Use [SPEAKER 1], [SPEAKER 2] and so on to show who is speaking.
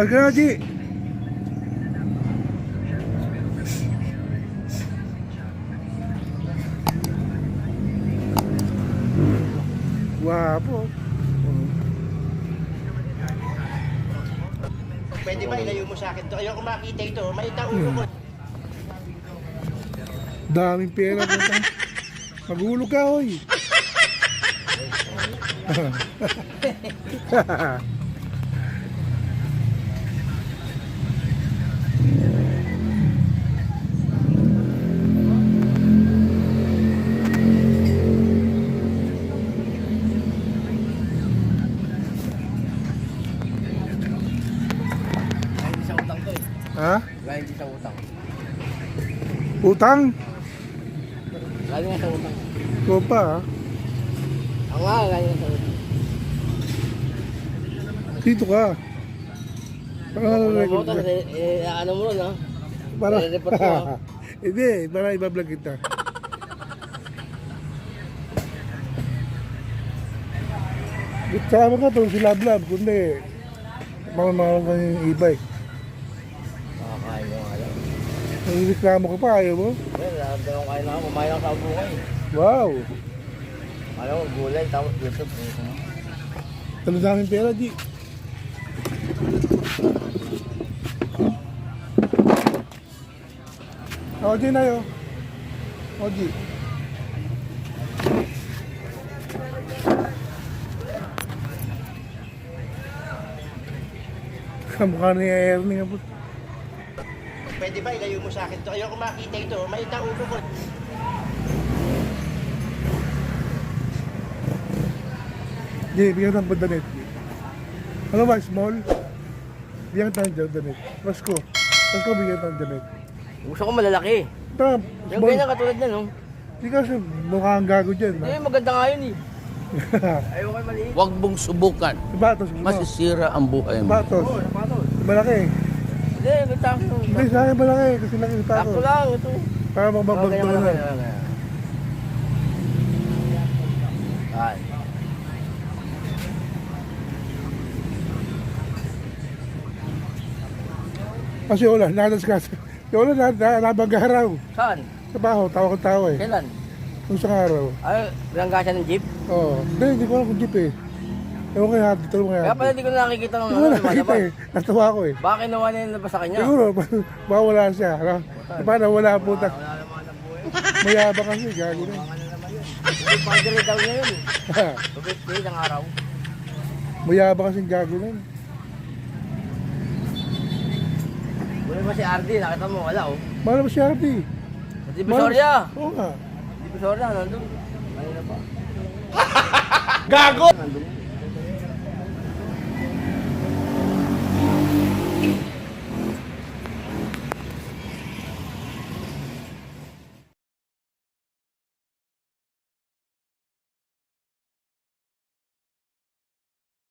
[SPEAKER 1] Mahal ka na, G. Wapo.
[SPEAKER 2] Pwede ba ilayo mo sa akin to? Ayoko makita ito. Malita ulo ko.
[SPEAKER 1] Daming pera po. Magulog ka, hoy. Ha?
[SPEAKER 2] Galing din sa utang.
[SPEAKER 1] Utang?
[SPEAKER 2] Galing nga sa utang.
[SPEAKER 1] Ikaw pa, ha?
[SPEAKER 2] Ang nga, galing sa utang.
[SPEAKER 1] Dito ka.
[SPEAKER 2] Ano mo ito? Ano mo nun, ha?
[SPEAKER 1] Para...
[SPEAKER 2] I-report mo, ha?
[SPEAKER 1] Hindi, para ibablog kita. Sama ka to, si Lablab, kundi mga yung e-bike.
[SPEAKER 2] Makakain mo nga lang.
[SPEAKER 1] Nangreklamo ka pa, ayaw mo?
[SPEAKER 2] Well, dalawang kain na ako. Kumain ako sa bukay.
[SPEAKER 1] Wow!
[SPEAKER 2] Alam mo, gulay, tapos YouTube.
[SPEAKER 1] Ano sa aking pera, G? O, G na yun. O, G. Kamukha ni Ernie nga po.
[SPEAKER 2] Pwede ba ilayo mo sa akin to? Ayoko makita ito. Malita ulo ko.
[SPEAKER 1] G, bigyan ng bandanet. Ano ba, small? Bigyan tayo ng bandanet. Pasko. Pasko, bigyan tayo ng bandanet.
[SPEAKER 2] Gusto ko malalaki.
[SPEAKER 1] Ito,
[SPEAKER 2] Yung
[SPEAKER 1] small.
[SPEAKER 2] ganyan katulad na, no?
[SPEAKER 1] Hindi kasi mukhang gago dyan.
[SPEAKER 2] Eh, maganda nga yun, eh. Ayoko kayo maliit.
[SPEAKER 3] Huwag mong subukan.
[SPEAKER 1] Sapatos,
[SPEAKER 3] Masisira ang buhay mo.
[SPEAKER 1] sapatos.
[SPEAKER 2] Oo, sapatos.
[SPEAKER 1] Malaki.
[SPEAKER 2] Hindi, kita ko.
[SPEAKER 1] Hindi, sa akin malaki. Kasi laki yung
[SPEAKER 2] Sakto
[SPEAKER 1] sapatos.
[SPEAKER 2] lang, ito.
[SPEAKER 1] Para magbabag
[SPEAKER 2] Okay,
[SPEAKER 1] ko
[SPEAKER 2] malaki,
[SPEAKER 1] na.
[SPEAKER 2] malaki. Ay.
[SPEAKER 1] Kasi wala, nanas ka. Wala, nabagaraw.
[SPEAKER 2] Saan?
[SPEAKER 1] Sa baho, tawa kong tawa eh.
[SPEAKER 2] Kailan?
[SPEAKER 1] Kung sa araw.
[SPEAKER 2] Ay, bilangga siya ng jeep?
[SPEAKER 1] Oo. Hindi ko alam kung jeep eh. Ewan ko yung hati, tulong ko yung
[SPEAKER 2] Kaya
[SPEAKER 1] hati.
[SPEAKER 2] pala hindi ko na nakikita ng
[SPEAKER 1] Hindi ko nakita eh. Natawa ko eh.
[SPEAKER 2] Baka kinuha na yung labas sa kanya.
[SPEAKER 1] Siguro, baka wala siya. Ano? Paano wala puta?
[SPEAKER 2] Wala naman ang buhay.
[SPEAKER 1] Mayabang kasi, gago na.
[SPEAKER 2] Baka na naman yun. Yung padre daw niya yun. 250 ng araw.
[SPEAKER 1] Mayabang kasi gago na.
[SPEAKER 2] Wala ba si RD? Nakita mo, wala oh.
[SPEAKER 1] Mahal mo si Artie.
[SPEAKER 2] Sa Divisoria.
[SPEAKER 1] Oo nga.
[SPEAKER 2] Divisoria, nandun. Kanina pa.
[SPEAKER 3] Gago!
[SPEAKER 2] Nandun